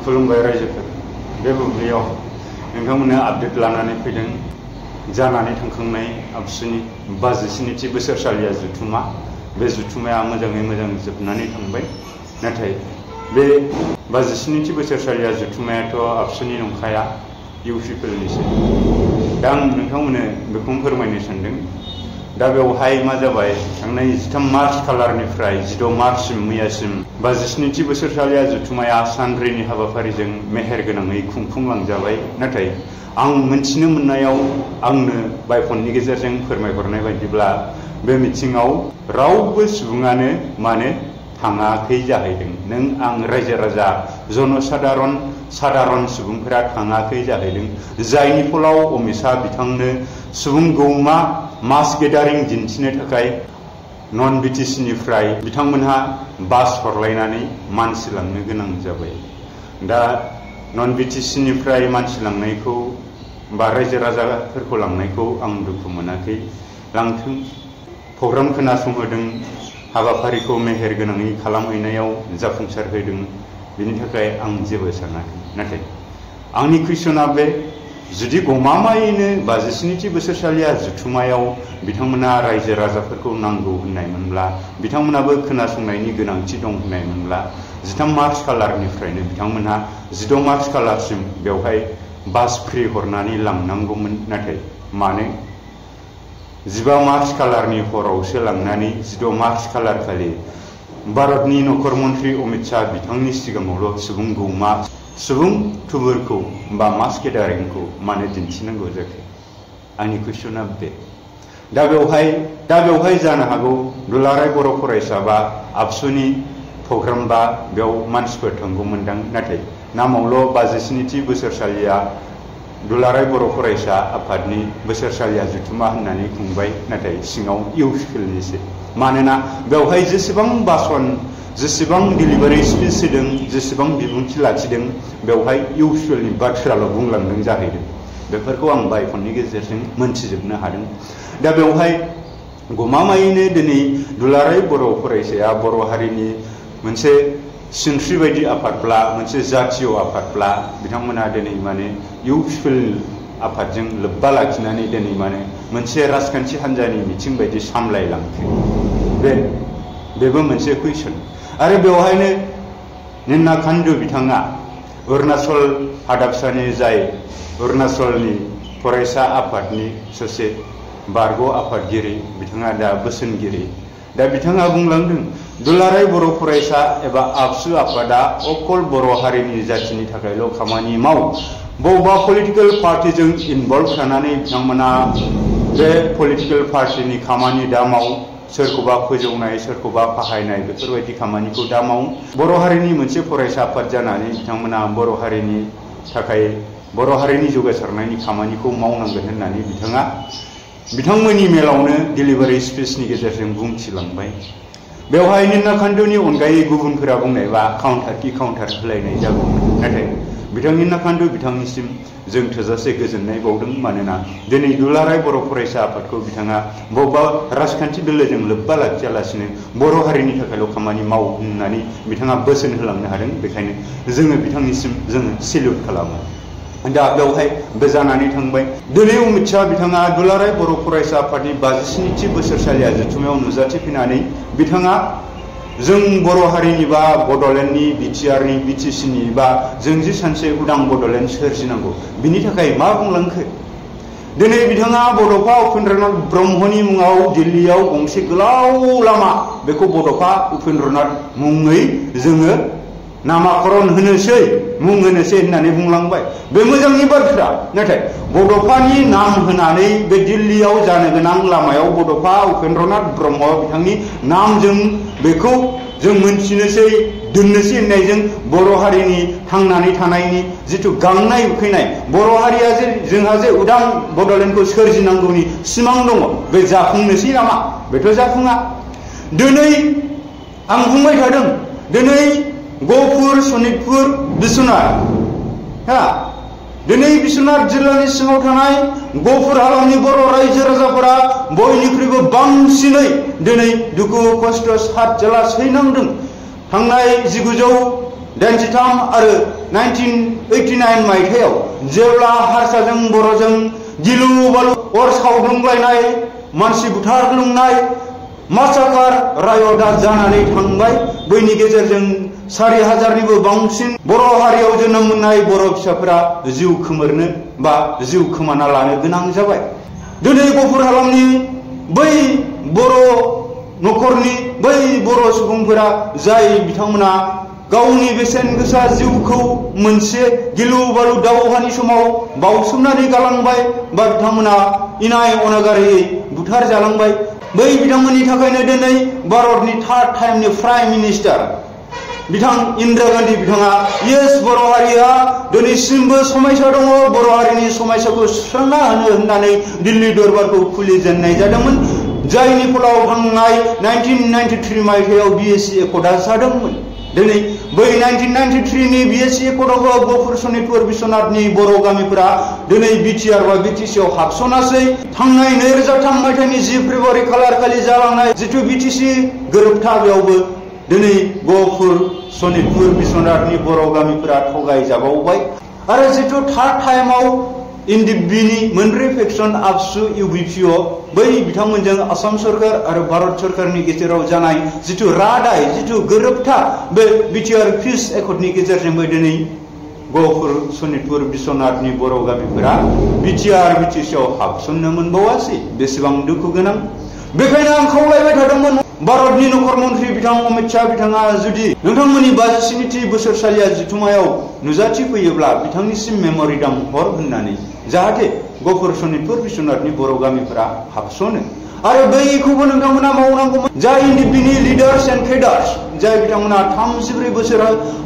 खुलुमबाय रायजोफोर बे बुब्लियाव नोंथांमोननो आपडेट लानानै फैदों जानानै थांखांनाय आबसुनि 57थि बोसोरसालिया जुथुमा बे जुथुमाया मोजाङै मोजां जोबनानै थांबाय नाथाय बे 57थि बोसोरसालिया जुथुमायाथ' आबसुनि नंखाया इउपिपिएलनिसो दा आं नोंथांमोननो बेखौनो फोरमायनो सानदों दा बेवहाय मा जाबाय थांनाय 13 मार्च खालारनिफ्राय 16 मार्चसिम मैयासिम 57थि बोसोरसालिया जुथुमाया सानब्रैनि हाबाफारिजों मेहेरगोनाङै खुंफुंलांजाबाय नाथाय आं मोनथिनो मोननायाव आंनो बायफननि गेजेरजों फोरमायहरनाय बायदिब्ला बे मिटिंआव रावबो सुबुङानो मानो थाङाखै जाहैदों नों आं रायजो राजा साधारन सुबुंफोरा थाङाखै जाहैदों जायनि फलाव अमित शाह बिथांनो सुबुं गौमा मास गेदारिं दिन्थिनो थाखाय नन बिटिसिनिफ्राय बिथांमोनहा बास हरलायनानै मानसि लांनो गोनां जाबाय दा नन बिटिसिनिफ्राय मानसि लांनायखौ बा रायजो राजाफोरखौ लांनायखौ आं दुखु मोनाखै लांथों प्रग्राम खोनासंहोदों हाबाफारिखौ मेहेरगोनाङै खालामहैनायाव जाफुंसार होदों बिनि थाखाय आं जेबो सानाखै नाथाय आंनि कुइसना बे जुदि गमामायैनो 57थि बोसोरसालिया जुथुमायाव बिथांमोना रायजो राजाफोरखौ नांगौ होननायमोनब्ला बिथांमोनाबो खोनासंनायनि गोनांथि दं होननायमोनब्ला 13 मार्च खालारनिफ्रायनो बिथांमोनहा 16 मार्च खालारसिम बेवहाय बास फ्रि हरनानै लांनांगौमोन नाथाय मानो 15 मार्च खालारनि हरावसो लांनानै 16 मार्च खालार खालि भारतनि नखर मन्त्रि अमित शाह बिथांनि सिगाङावल' सुबुं गौमा सुबुं थुबुरखौ बा मास गेदारिंखौ मानो दिन्थिनांगौ जाखो आंनि कुइसना बे दा बेवहाय जानो हागौ दुलाराय बर' फरायसा बा आबसुनि प्रग्राम बा बेयाव मानसिफोर थांगौमोनदां नाथाय नामावल' 57थि बोसोरसालिया दुलाराय बर' फरायसा आफादनि बोसोरसालिया जुथुमा होननानै खुंबाय नाथाय सिङाव इउपिपिएलनिसो मानोना बेवहाय जेसेबां डिलिभारि स्पिच होदों जेसेबां बिबुंथि लाखिदों बेवहाय इउपिपिएलनि बाथ्राल' बुंलांदों जाहैदों बेफोरखौ आं बायफननि गेजेरजों मोनथिजोबनो हादों दा बेवहाय गमामायैनो दिनै दुलाराय बर' फरायसाया बर' हारिनि मोनसे सिनस्रि बायदि आफादब्ला मोनसे जातीय आफादब्ला बिथांमोना दिनै माने इउपिपिएल आफादजों लोब्बा लाखिनानै दिनै माने मोनसे राजखान्थि हान्जानि मिथिं बायदि सामलायलांखो बेबो मोनसे कुइसन आरो बेवहायनो निन्ना खान्दु बिथाङा अरुणाचल हादाबसानि जाय अरुणाचलनि फरायसा आफादनि सासे बारग' आफादगिरि बिथाङा दा बोसोनगिरि दा बिथाङा बुंलांदों दुलाराय बर' फरायसा एबा आबसु आफादा अकल बर' हारिनि जाथिनि थाखायल' खामानि माव बबेबा पलिटिकेल पार्टिजों इनभल्भ थानानै बिथांमोना बे पलिटिकेल पार्टिनि खामानि दा माव सोरखौबा फोजौनाय सोरखौबा फाहायनाय बेफोरबायदि खामानिखौ दा माव बर' हारिनि मोनसे फरायसा आफाद जानानै बिथांमोना बर' हारिनि थाखाय बर' हारिनि जौगासारनायनि खामानिखौ मावनांगोन होननानै बिथाङा बिथांमोननि मेलावनो डिलिभारि स्पिचनि गेजेरजों बुंथिलांबाय बेवहाय निन्ना खान्दुनि अनगायै गुबुनफोरा बुंनायबा काउन्टार होलायनाय जागौमोन नाथाय बिथां निन्ना खान्दु बिथांनिसिम जों थोजासे गोजोननाय बावदों मानोना दिनै दुलाराय बर' फरायसा आफादखौ बिथाङा बबेबा राजखान्थि दोलोजों लोब्बा लाखियालासिनो बर' हारिनि थाखायल' खामानि माव होननानै बिथाङा बोसोन होलांनो हादों बेखायनो जोङो बिथांनिसिम जोङो सेल्युट खालामो दा बेवहाय बे जानानै थांबाय दिनै अमित शाह बिथाङा दुलाराय बर' फरायसा आफादनि 57थि बोसोरसालिया जुथुमायाव नुजाथिफैनानै बिथाङा जों बर' हारिनि बा बड'लेण्डनि बिटिआरनि बिटिसिनि बा जों जि सानसे उदां बड'लेण्ड सोरजिनांगौ बिनि थाखाय मा बुंलांखो दिनै बिथाङा बड'फा उपेन्द्रनाथ ब्रह्मनि मुङाव दिल्लीयाव गंसे गोलाव लामा बेखौ बड'फा उपेन्द्रनाथ मुङै जोङो नामाकरन होनोसै मुं होनोसै होननानै बुंलांबाय बे मोजांनि बाथ्रा नाथाय बड'फानि नाम होनानै बे दिल्लीयाव जानो गोनां लामायाव बड'फा उपेन्द्रनाथ ब्रह्म बिथांनि नामजों बेखौ जों मोनथिनोसै दोननोसै होननायजों बर' हारिनि थांनानै थानायनि जिथु गांनाय उखैनाय बर' हारिया जे जोंहा जे उदां बड'लेण्डखौ सोरजिनांगौनि सिमां दङ बे जाफुंनोसै नामा बेथ' जाफुङा दिनै आं बुंबाय थादों दिनै गहपुर सनितपुर बिश्वनाथ दिनै बिश्वनाथ जिल्लानि सिङाव थानाय गहपुर हालामनि बर' रायजो राजाफोरा बयनिख्रुइबो बांसिनै दिनै दुखु खस्थ' सात जाल्ला सैनांदों थांनाय 1983 आरो 1989 मायथाइयाव जेब्ला हारसाजों बर'जों गिलु बालु अर सावग्लुंलायनाय मानसि बुथारग्लुंनाय मासाकार रायदा जानानै थांबाय बैनि गेजेरजों 4000निबो बांसिन बर' हारियाव जोनोम मोननाय बर' फिसाफोरा जिउ खोमोरनो बा जिउ खोमाना लानो गोनां जाबाय। दिनै गफुर हालामनि बै बर' नखरनि बै बर' सुबुंफोरा जाय बिथांमोना गावनि बेसेन गोसा जिउखौ मोनसे गिलु बालु दावहानि समाव बावसोमनानै गालांबाय बा बिथांमोना इनाय अनागारै बुथार जालांबाय बै बिथांमोननि थाखायनो दिनै भारतनि थार्ड टाइमनि प्राइम मिनिस्टार बिथां इन्दिरा गान्धी बिथाङा येस बर' हारिया दिनैसिमबो समायसा दङ बर' हारिनि समायसाखौ सुस्रांना होनो होननानै दिल्ली दरबारखौ खुलिजेननाय जादोंमोन जायनि फलाव थांनाय 1993 मायथाइयाव BSc एकर्डआ जादोंमोन। दिनै बै 1993नि BSc एकर्डआव गफुर सनितपुर बिश्वनाथनि बर' गामिफोरा दिनै BTR बा BTCआव हाबसनासै थांनाय 2003 मायथाइनि 10 फेब्रुवारि खालारखालि जालांनाय जिथु BTC गोरोबथा बेयावबो दिनै गफुर सनितपुर बिश्वनाथनि बर' गामिफोरा थगायजाबावबाय आरो जिथु थार्ड टाइमाव एनडिएफबिनि मोनब्रै फेक्सन आबसु UBPO बै बिथांमोनजों आसाम सरकार आरो भारत सरकारनि गेजेराव जानाय जिथु रादाय जिथु गोरोबथा बे BTR पिस एकर्डनि गेजेरजोंबो दिनै गफुर सनितपुर बिश्वनाथनि बर' गामिफोरा BTR BTCआव हाबसननो मोनबावासै बेसेबां दुखु गोनां। बेखायनो आं खावलायबाय थादोंमोन भारतनि नखर मन्त्रि बिथां अमित शाह बिथाङा जुदि नोंथांमोननि 57थि बोसोरसालिया जथुमायाव नुजाथि फैयोब्ला बिथांनिसिम मेम'रेन्डाम हर होननानै जाहाथे गफुर सनितपुर बिश्वनाथनि बर' गामिफोरा हाबसनो आरो बैखौबो नोंथांमोना मावनांगौमोन जाय एनडिएफबिनि लिडार्स एन्ड केडार्स जाय बिथांमोना 34 बोसोर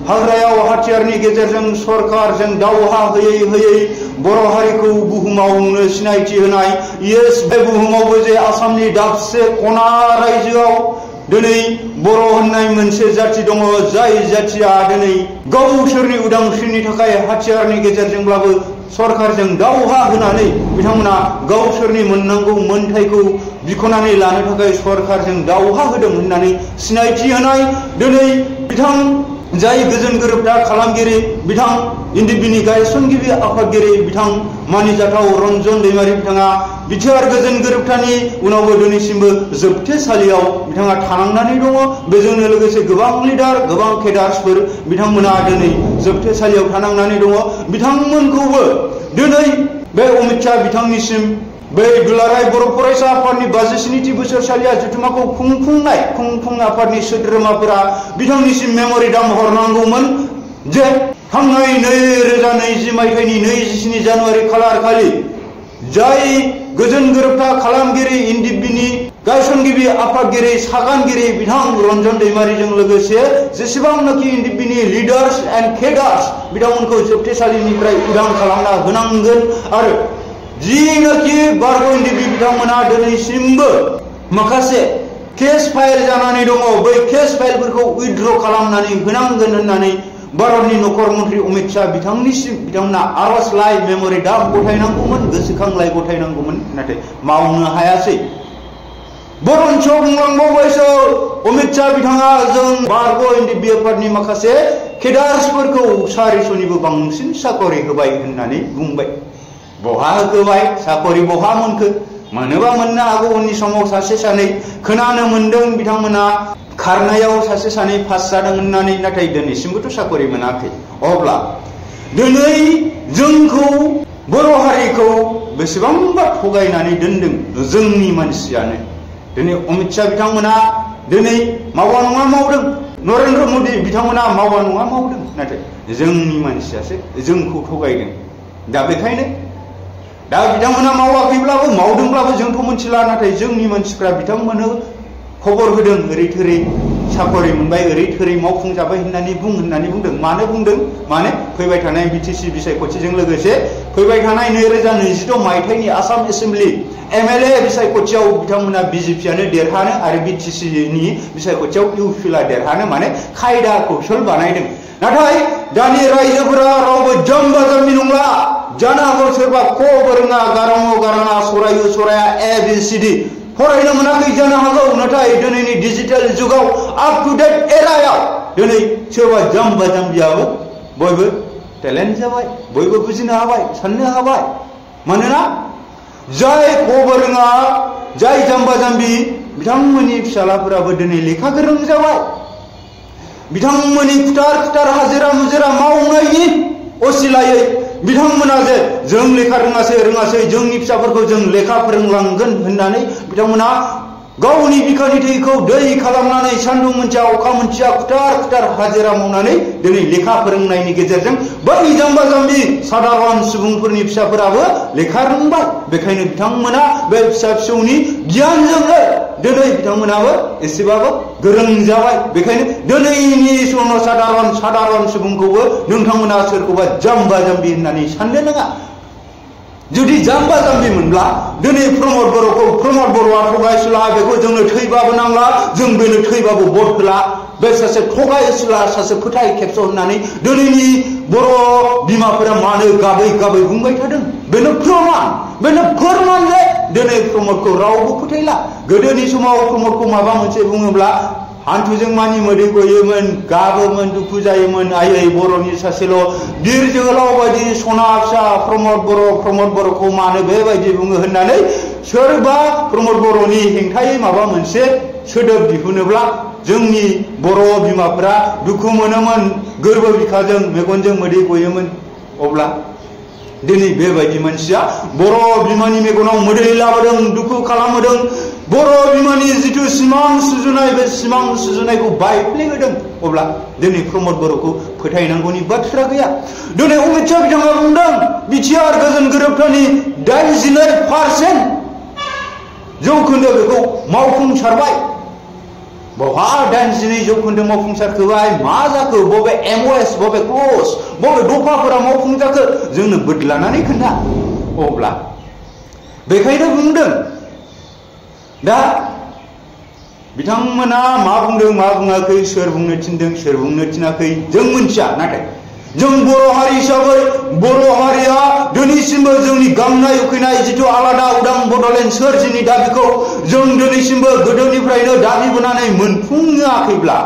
हाग्रायाव हाथियारनि गेजेरजों सरकारजों दावहा होयै होयै बर' हारिखौ बुहुमावनो सिनायथि होनाय येस बे बुहुमावबो जे आसामनि दाबसे खना रायजोआव दिनै बर' होननाय मोनसे जाथि दङ जाय जाथिया दिनै गावसोरनि उदांस्रिनि थाखाय हाथियारनि गेजेरजोंब्लाबो सरकारजों दावहा होनानै बिथांमोना गावसोरनि मोननांगौ मोनथायखौ बिख'नानै लानो थाखाय सरकारजों दावहा होदों होननानै सिनायथि होनाय दिनै बिथां जाय गोजोन गोरोबथा खालामगिरि बिथां एनडिएफबिनि गायसनगिरि आफादगिरि बिथां मानिजाथाव रन्जन दैमारि बिथाङा BTR गोजोन गोरोबथानि उनावबो दिनैसिमबो जोबथेसालियाव बिथाङा थानांनानै दङ। बेजोंनो लोगोसे गोबां लिडार गोबां केडार्सफोर बिथांमोना दिनै जोबथेसालियाव थानांनानै दङ। बिथांमोनखौबो दिनै बे अमित शाह बिथांनिसिम बै दुलाराय बर' फरायसा आफादनि 57थि बोसोरसालिया जथुमाखौ खुंफुं आफादनि सोद्रोमाफोरा बिथांनिसिम मेम'रेन्डाम हरनांगौमोन जे थांनाय 2020 मायथाइनि 27 जानुवारि खालारखालि जाय गोजोन गोरोबथा खालामगिरि एनडिएफबिनि गायसनगिरि आफादगिरि सागानगिरि बिथां रन्जन दैमारिजों लोगोसे जेसेबांनाखि एनडिएफबिनि लिडार्स एन्ड केडार्स बिथांमोनखौ जोबथेसालिनिफ्राय उदां खालामना होनांगोन आरो जिनाखि बारग' एनडिएफबि बिथांमोना दिनैसिमबो माखासे केस फाइल जानानै दङ बै केस फाइलफोरखौ उइथड्र खालामनानै होनांगोन होननानै भारतनि नखर मन्त्रि अमित शाह बिथांनिसिम बिथांमोना आर'जलाइ मेम'रेन्डाम गथायनांगौमोन गोसोखांलाइ गथायनांगौमोन नाथाय मावनो हायासै। बरन्स बुंलांबावबायसो अमित शाह बिथाङा जों बारग' एनडिएफबि आफादनि माखासे केडार्सफोरखौ 400निबो बांसिन साकरि होबाय होननानै बुंबाय। बहा होबाय साकरि बहा मोनखो मोनोबा मोननो हागौ उननि समाव सासे सानै खोनानो मोनदों बिथांमोना खारनायाव सासे सानै पास जादों होननानै नाथाय दिनैसिमबोथ' साकरि मोनाखै। अब्ला दिनै जोंखौ बर' हारिखौ बेसेबांबा थगायनानै दोनदों जोंनि मानसियानो। दिनै अमित शाह बिथांमोना दिनै मावा नङा मावदों नरेन्द्र मदि बिथांमोना मावा नङा मावदों नाथाय जोंनि मानसियासो जोंखौ थगायदों। दा बेखायनो दा बिथांमोना मावाखैब्लाबो मावदोंब्लाबो जोंथ' मोनथिला नाथाय जोंनि मानसिफ्रा बिथांमोननो खबर होदों ओरै थोरै साकरि मोनबाय ओरै थोरै मावफुंजाबाय होननानै बुंदों। मानो बुंदों माने फैबाय थानाय BTC बिसायख'थिजों लोगोसे फैबाय थानाय 2026 मायथाइनि आसाम एसेम्बलि MLA बिसायख'थियाव बिथांमोना BJPआनो देरहानो आरो BTCनि बिसायख'थियाव UPला देरहानो माने खायदा कौशल बानायदों। नाथाय दानि रायजोफोरा रावबो जाम्बा जाम्बि नंला। जानो हागौ सोरबा ख'बो रोङा गाराङ' गाराङा सरायु सराया ABCD फरायनो मोनाखै जानो हागौ नाथाय दिनैनि डिजिटेल जुगाव आप टु डेट एरायाव दिनै सोरबा जाम्बा जाम्बियाबो बयबो टेलेन्ट जाबाय बयबो बुजिनो हाबाय साननो हाबाय मानोना जाय खबर रोङा जाय जाम्बा जाम्बि बिथांमोननि फिसालाफोराबो दिनै लेखा गोरों जाबाय बिथांमोननि खुथार हाजिरा मुजिरा मावनायनि असिलायै बिथांमोना जे जों लेखा रोङासै जोंनि फिसाफोरखौ जों लेखा फोरोंलांगोन होननानै बिथांमोना गावनि बिखानि थैखौ दै खालामनानै सान्दुं मोनथिया अखा मोनथिया खुथार हाजिरा मावनानै दिनै लेखा फोरोंनायनि गेजेरजों बै जाम्बा जाम्बि साधारन सुबुंफोरनि फिसाफोराबो लेखा रोंबाय बेखायनो बिथांमोना बे फिसा फिसौनि गियानजोंनो दिनै बिथांमोनाबो एसेबाबो गोरों जाबाय बेखायनो दिनैनि समाव साधारन सुबुंखौबो नोंथांमोना सोरखौबा जाम्बा जाम्बि होननानै साननो नाङा जुदि जाम्बा जाम्बि मोनब्ला दिनै प्रमद बर'आ थगायसुला बेखौ जोंनो थैबाबो नांला जों बेनो थैबाबो भट होला बे सासे थगायसुला सासे फोथाय खेबस' होननानै दिनैनि बर' बिमाफोरा मानो गाबै बुंबाय थादों बेनो फोरमान जे दिनै प्रमदखौ रावबो फोथायला गोदोनि समाव प्रमदखौ माबा मोनसे बुङोब्ला हान्थुजों मानि मोदै गयोमोन गाबोमोन दुखु जायोमोन आयै बर'नि सासेल' बिर जोहोलाव बायदि सना फिसा प्रमद बर'खौ मानो बेबायदि बुङो होननानै सोरबा प्रमद बर'नि हेंथायै माबा मोनसे सोदोब दिहुनोब्ला जोंनि बर' बिमाफोरा दुखु मोनोमोन गोरबो बिखाजों मेगनजों मोदै गयोमोन अब्ला दिनै बेबायदि मानसिया बर' बिमानि मेगनाव मोदै लाबोदों दुखु खालामहोदों बर' बिमानि जिथु सिमां सुजुनाय बे सिमां सुजुनायखौ बायफ्लेहोदों अब्ला दिनै प्रमद बर'खौ फोथायनांगौनि बाथ्रा गैया दिनै अमित शाह बिथाङा बुंदों बिटिआर गोजोन गोरोबथानि 89% जौखोन्दो बेखौ मावफुंसारबाय बहा 89 जौखोन्दो मावफुंसारखोबाय मा जाखो बबे MOS बबे क्ल'ज बबे दफाफोरा मावफुंजाखो जोंनो बोदलानानै खोन्था अब्ला बेखायनो बुंदों दा बिथांमोना मा बुंदों मा बुङाखै सोर बुंनो थिनदों सोर बुंनो थिनाखै जों मिथिया नाथाय जों बर' हारि हिसाबै बर' हारिया दिनैसिमबो जोंनि गांनाय उखैनाय जिथु आलादा उदां बड'लेण्ड सोरजिनि दाबिखौ जों दिनैसिमबो गोदोनिफ्रायनो दाबिबोनानै मोनफुङाखैब्ला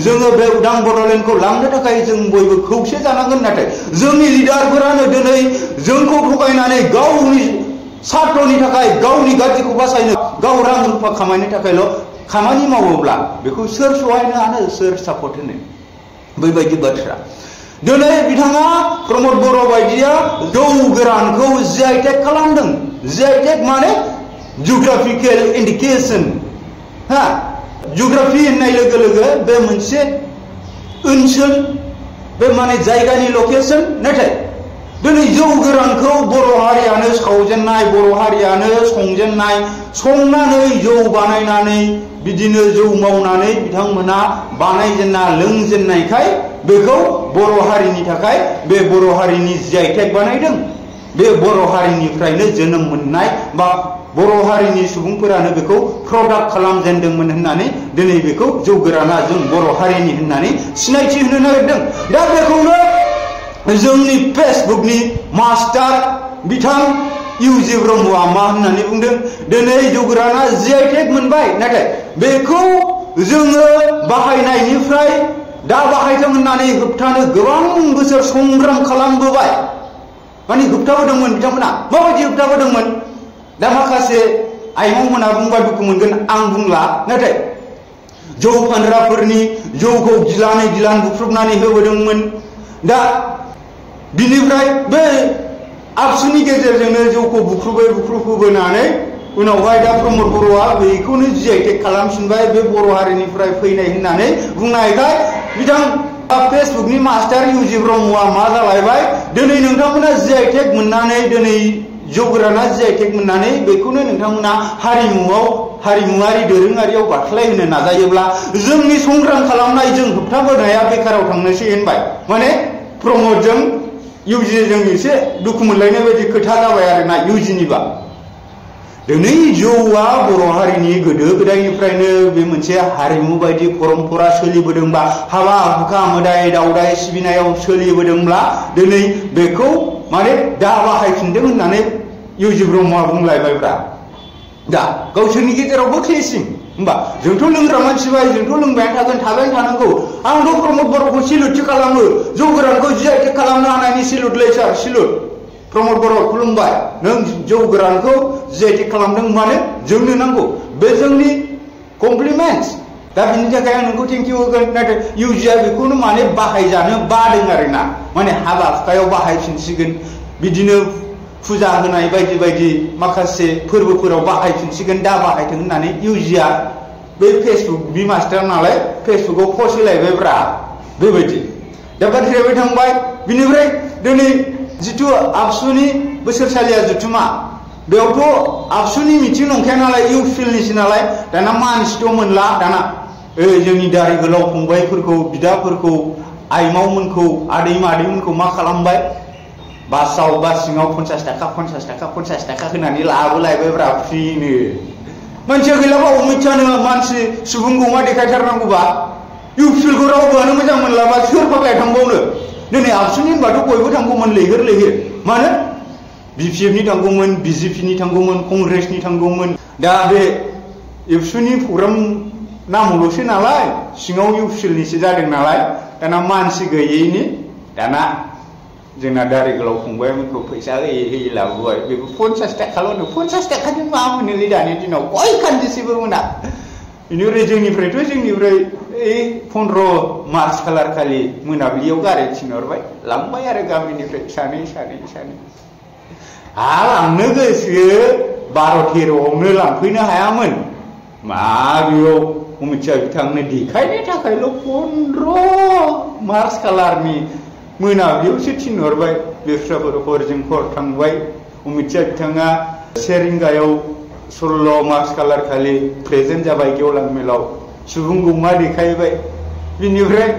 जोङो बे उदां बड'लेण्डखौ लांनो थाखाय जों बयबो खौसे जानांगोन नाथाय जोंनि लिडारफोरानो दिनै जोंखौ थगायनानै गावनि सार्थनि थाखाय गावनि गाज्रिखौ बासायनो गाव रां रुफा खामायनो थाखायल' खामानि मावोब्ला बेखौ सोर सहायनो हानो सोर सापर्ट होनो बेबायदि बाथ्रा दिनै बिथाङा प्रमद बर' बायदिया जौ गोरानखौ GI टेग खालामदों GI टेग माने जिअग्राफिकेल इन्डिकेसन जिअग्राफि होननाय लोगो लोगो बे मोनसे ओनसोल बे माने जायगानि लकेसन नाथाय दिनै जौ गोरानखौ बर' हारियानो सावजेननाय बर' हारियानो संनानै जौ बानायनानै बिदिनो जौ मावनानै बिथांमोना बानायजेनना लोंजेननायखाय बेखौ बर' हारिनि थाखाय बे बर' हारिनि GI टेग बानायदों बे बर' हारिनिफ्रायनो जोनोम मोननाय बा बर' हारिनि सुबुंफोरानो बेखौ प्रडाक्ट खालामजेनदोंमोन होननानै दिनै बेखौ जौ गोराना जों बर' हारिनि होननानै सिनायथि होनो नागिरदों दा बेखौनो जोंनि फेसबुकनि मास्टार बिथां UG ब्रह्मआ मा होननानै बुंदों दिनै जौ गोराना GI टेग मोनबाय नाथाय बेखौ जोङो बाहायनायनिफ्राय दा बाहायथों होननानै होबथानो गोबां बोसोर संग्राम खालामबोबाय माने होबथाबोदोंमोन बिथांमोना माबायदि होबथाबोदोंमोन दा माखासे आइमोना बुंबा दुखु मोनगोन आं बुंला नाथाय जौ फानग्राफोरनि जौखौ गिलान बुख्रुबनानै होबोदोंमोन दा बिनिफ्राय बे आबसुनि गेजेरजोंनो जौखौ बुख्रुबहोबोनानै उनावहाय दा प्रमद बर'आ बेखौनो GI टेग खालामफिनबाय बे बर' हारिनिफ्राय फैनाय होननानै बुंनायखाय बिथां फेसबुकनि मास्टार UG ब्रह्मआ मा जालायबाय दिनै नोंथांमोना GI टेग मोननानै दिनै जौ गोराना GI टेग मोननानै बेखौनो नोंथांमोना हारिमुवारि दोरोङारियाव बाख्लायहोनो नाजायोब्ला जोंनि संग्राम खालामनाय जों होबथाबोनाया बेकाराव थांनोसै होनबाय माने प्रमदजों UGजों एसे दुखु मोनलायनाय बायदि खोथा जाबाय आरोना UGनिबा दिनै जौआ बर' हारिनि गोदो गोदायनिफ्रायनो बे मोनसे हारिमु बायदि परम्परा सोलिबोदोंबा हाबा हुखा मोदाय दावदाय सिबिनायाव सोलिबोदोंब्ला दिनै बेखौ माने दा बाहायफिनदों होननानै UG ब्रह्मआ बुंलायबायब्रा दा गावसोरनि गेजेरावबो क्लेसिं होमबा जोंथ' लोंग्रा मानसि बाय जोंथ' लोंबायानो थागोन थाबायानो थानांगौ आंथ' प्रमद बर'खौ सिलुटसो खालामो जौ गोरानखौ GI खालामनो हानायनि सिलुटलै सार सिलुट प्रमद बर' खुलुमबाय नों जौ गोरानखौ GI खालामदों माने जोंनो नांगौ बे जोंनि कमप्लिमेन्ट्स दा बिनि थाखाय आं नोंखौ थेंक इउ होगोन नाथाय UGA बेखौनो माने बाहायजानो बादों आरोना माने हाबा हुखायाव बाहायफिनसिगोन बिदिनो फुजा होनाय बायदि बायदि माखासे फोरबोफोराव बाहायफिनसिगोन दा बाहायथों होननानै UGA बे फेसबुकनि मास्टार नालाय फेसबुकाव पस्ट होलायबायब्रा बेबायदि दा बाथ्राया थांबाय बिनिफ्राय दिनै जिथु आबसुनि बोसोरसालिया जथुमा बेयावथ' आबसुनि मिथिं नंखाया नालाय इउपिएलनिसो नालाय दाना मानसिथ' मोनला दाना जोंनि दारि गोलाव फंबायफोरखौ बिदाफोरखौ आइमावमोनखौ आदै मादैमोनखौ मा खालामबाय बासाव बा सिङाव 50 थाखा होनानै लाबोलायबायब्रा फ्रिनो मानसिया गैलाबा अमित शाहनो मानसि सुबुं गौमा देखायथारनांगौबा इउपिएलखौ रावबोआनो मोजां मोनलाबा सोर फाग्लाया थांबावनो दिनै आबसुनि होनबाथ' बयबो थांगौमोन लैहोर मानो BPFनि थांगौमोन BJPनि थांगौमोन कंग्रेसनि थांगौमन दा बे एबसुनि प्रग्राम नामावल'सो नालाय सिङाव इउपिएलनिसो जादों नालाय दाना मानसि गैयैनि दाना जोंना दारि गोलाव फंबायमोनखौ फैसा होयै लाबोबाय बेबो 50 थाखाल'नो 50 थाखानि मा मोनोलै दानि दिनाव गय खान्दिसेबो मोना बेनिफ्राय जोंनिफ्राय 15 मार्च खालार खालि मोनाबिलियाव गारि थिनहरबाय लांबाय आरो गामिनिफ्राय सानै लांनो गोसो 12-13आवनो लांफैनो हायामोन मा बेयाव अमित शाह बिथांनो देखायनो थाखायल' 15 मार्च खालारनि मोनाबिलियावसो थिनहरबाय लेस्राफोर हरजों हर थांबाय अमित शाह बिथाङा 1 रिंगायाव 16 मार्च खालार खालि प्रेजेन्ट जाबाय गेवलां मेलाव सुबुं गौमा देखायबाय बिनिफ्राय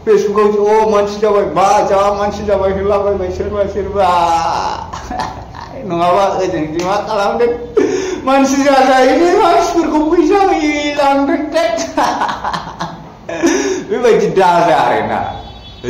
फेसबुकाव मानसि जाबाय बा जा मानसि जाबाय होलाबायबाय सोरबा नङाबा ओजोंदि मा खालामदों मानसि जाजायैनो मानसिफोरखौ फैसा होयै लांदों बेबायदि दाजा आरोना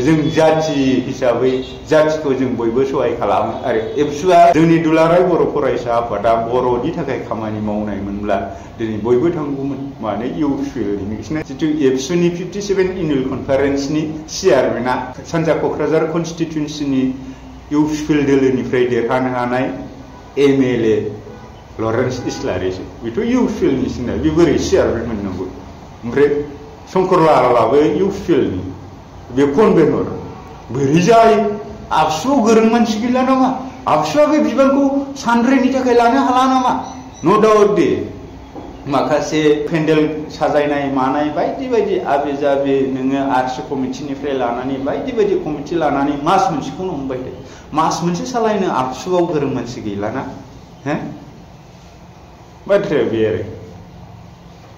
जों जाथि हिसाबै जाथिखौ जों बयबो सहाय खालामो आरो एबसुआ जोंनि दुलाराय बर' फरायसा आफादा बर'नि थाखाय खामानि मावनायमोनब्ला दिनै बयबो थांगौमोन माने इउपिएलनि नोंसिना जिथु एबसुनि 57 एनुवेल कनफारेन्सनि चेयारमेना सानजा क'क्राझार कनस्टिटिउन्सिनि इउपिएल दोलोनिफ्राय देरहानो हानाय MLA लरेन्स इस्लारिसो बेथ' इउपिएलनिसोना बे बोरै चेयारमेन मोननांगौ ओमफ्राय शंकर लालाबो इउपिएलनि बे कनभेनर बोरै जायो आबसुआव गोरों मानसि गैला नामा आबसुआ बे बिबानखौ सानद्रैनि थाखाय लानो हाला नामा नो डाउट दे माखासे पेन्डेल साजायनाय मानाय बायदि बायदि आबे जाबे नोङो आरसि कमिटिनिफ्राय लानानै बायदि बायदि कमिटि लानानै मास मोनसेखौनो हमबाय दे मास मोनसे सालायनो आबसुआव गोरों मानसि गैलाना हो बाथ्राया बे आरो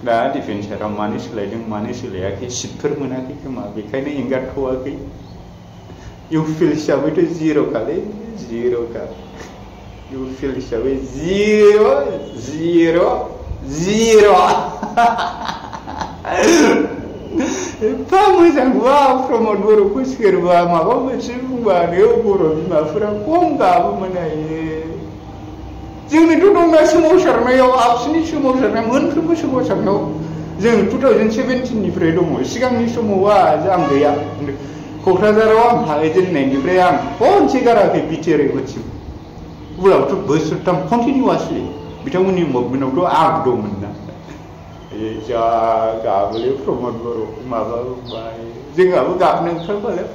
दा डिफेन्साराव मानो सोलायदों मानो सोलायाखै सिटफोर मोनाखै खोमा बेखायनो एंगारथ'वाखै इउपिएल हिसाबैथ' जिर'खालै जिर'खा इउपिएल हिसाबै जिर' एफा मोजां बा प्रमद बर'खौ सोरबा माबा मोनसे बुंबानो बर' बिमाफोरा खम गाबोमोन जोंनिथ' दंना सोमावसारनायाव आबसुनि सोमावसारनाय मोनफ्रोमबो सोमावसारनायाव जों 2017निफ्राय दङ सिगांनि समावआ आं गैया क'क्राझाराव आं थाहैजेननायनिफ्राय आं खनसे गाराखै बिटिआरसिम अब्लाबोथ' बोसोरथाम कन्टिनिउवासलि बिथांमोननि मुभमेन्टआवथ' आं दंमोन ना जा गाबोलै प्रमद बर' माबा बुंबाय जोंहाबो गाबनो ओंखारबालाय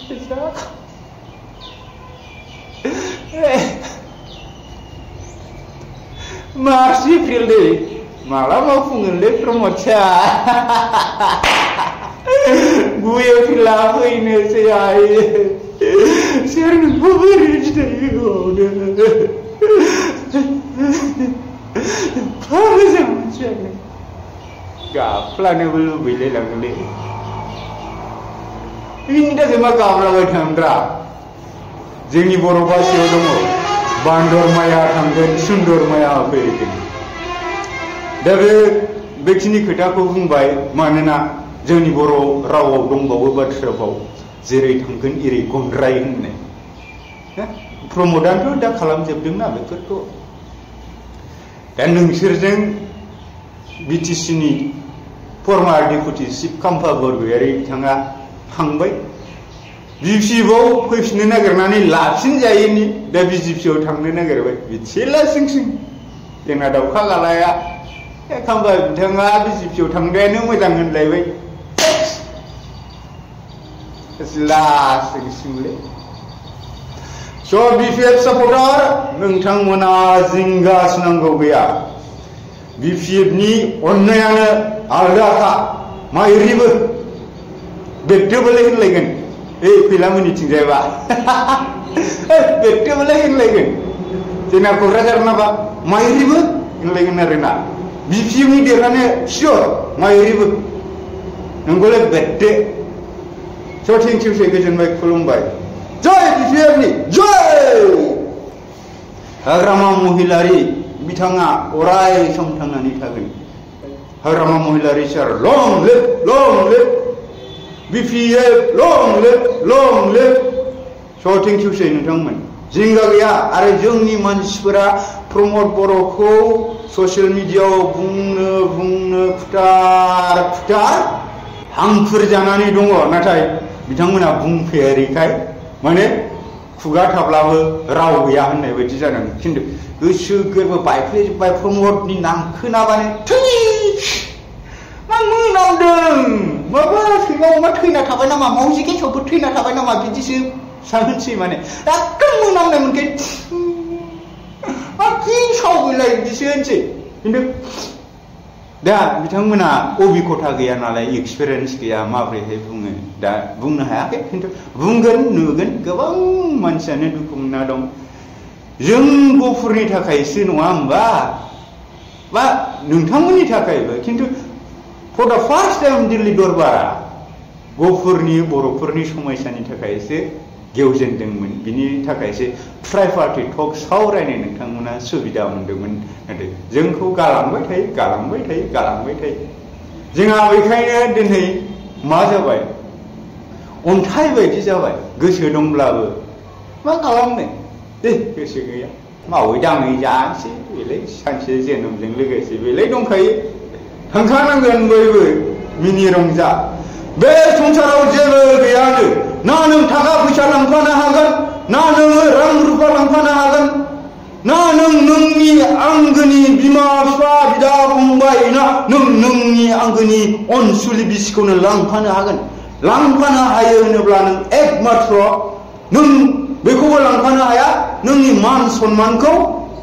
फैसा मार्च एप्रिल दे माला मावफुंगोनलै प्रमद शाह 9 एप्रिला फैनोसै आयो सोर नोंखौ बोरै फिथाइ होबावनो एफा मोजां मोनसियानो गाफ्लानोबो लुबैलायलाङोलै बिनि थाखाय मा गाबलाबाय थांद्रा जोंनि बर' भाषायाव दङ बान्दर माया थांगोन सुन्दर माया फैगोन दा बेखिनि खोथाखौ बुंबाय मानोना जोंनि बर' रावाव दंबावो बाथ्रा भाव जेरै थांगोन एरै गनद्राय होननाय प्रमदानोथ' दा खालामजोबदोंना बेफोरखौ दा नोंसोरजों BTC-नि फर्मार डेपुटि चिफ खाम्फा बरगयारि बिथाङा थांबाय BJP-आव फैफिननो नागिरनानै लाफिनजायैनि दा BJP-आव थांनो नागिरबाय बिथिला सिं जोंना दाउखा गालाया खाम्फा बिथाङा BJP-आव थांनायानो मोजां होनलायबाय सिंलै स' BPF सापर्टार नोंथांमोना जिंगासिनांगौ गैया BPF-नि अननायानो आलादाखा माइरिबो बेगदोबोलाय होनलायगोन फैला मिनिथिंजायबा बेगदोबोलाय होनलायगोन जोंना क'क्राझारनाबा माइरिबो होनलायगोन आरोना BPF-नि देरहानाया सियर माइरिबो नोंगौलाय बेगदो स' थेंक इउ गोजोनबाय खुलुमबाय जय BPF-नि जय हाग्रामा महिलारि बिथाङा अराय सम थांनानै थागोन हाग्रामा महिलारि सार लं लिभ BPF लं लिभ स' थेंक इउ नोंथांमोन जिंगा गैया आरो जोंनि मानसिफोरा प्रमद बर'खौ ससियेल मिडियाआव बुंनो खुथार हांखुर जानानै दङ नाथाय बिथांमोना बुंफेरिखाय माने खुगा थाब्लाबो राव गैया होननाय बायदि जादों खिन्थु गोसो गोरबो बायफ्लेजोब्बाय प्रमदनि नाम खोनाबानो मा मोनामदों माबा सैमा अमा थैना थाबाय नामा मावजि गेसावबो थैना थाबाय नामा बिदिसो सानसै माने एकदम मोनामनाय मोनखाय मा गेसाव गैलाय बिदिसो होनसै खिन्थु दा बिथांमोना अभिगथा गैया नालाय एक्सपिरियेन्स गैया माब्रैहाय बुङो दा बुंनो हायाखै खिन्थु बुंगोन नुगोन गोबां मानसियानो दुखु मोनना दं जों गफुरनि थाखायसो नङा होमबा बा नोंथांमोननि थाखायबो खिन्थु for the first time Delhi दरबारा गफुरनि बर'फोरनि समयसानि थाखायसो गेवजेनदोंमोन बिनि थाखायसो ट्राइ पार्टि टक सावरायनाय नोंथांमोना सुबिदा मोनदोंमोन नाथाय जोंखौ गालांबाय थायो जोंहा बेखायनो दिनै मा जाबाय अन्थाइ बायदि जाबाय गोसो दंब्लाबो मा खालामनो गोसो गैया मावै दाङै जानोसै बेलाय सानसे जोनोमजों लोगोसे बेलाय दंखायो थांखानांगोन बयबो मिनि रंजा बे संसाराव जेबो गैयानो ना नों थाखा फैसा लांफानो हागोन ना नोङो रां रुफा लांफानो हागोन ना नों नोंनि आंगोनि बिमा बिफा बिदा फंबाय ना नोंनि आंगोनि अनसुलि बिसिखौनो लांफानो हागोन लांफानो हायो होनोब्ला नों एकमात्र नों बेखौबो लांफानो हाया नोंनि मान सन्मानखौ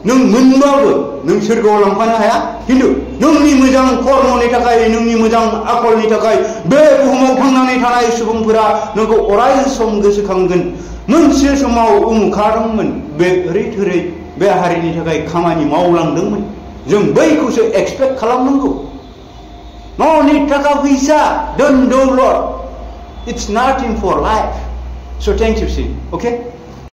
नों मोनबाबो नों सोरगोआव लांफानो हाया खिन्थु नोंनि मोजां कर्मनि थाखाय नोंनि मोजां आखलनि थाखाय बे बुहुमाव थांनानै थानाय सुबुंफोरा नोंखौ अराय सम गोसोखांगोन मोनसे समाव उमुखा दंमोन बे ओरै थोरै बे हारिनि थाखाय खामानि मावलांदोंमोन जों बैखौसो एक्सपेक्ट खालामनांगौ न'नि थाखा फैसा धोन दौलत इट्स नाथिं फर लाइफ स' थेंक इउ अके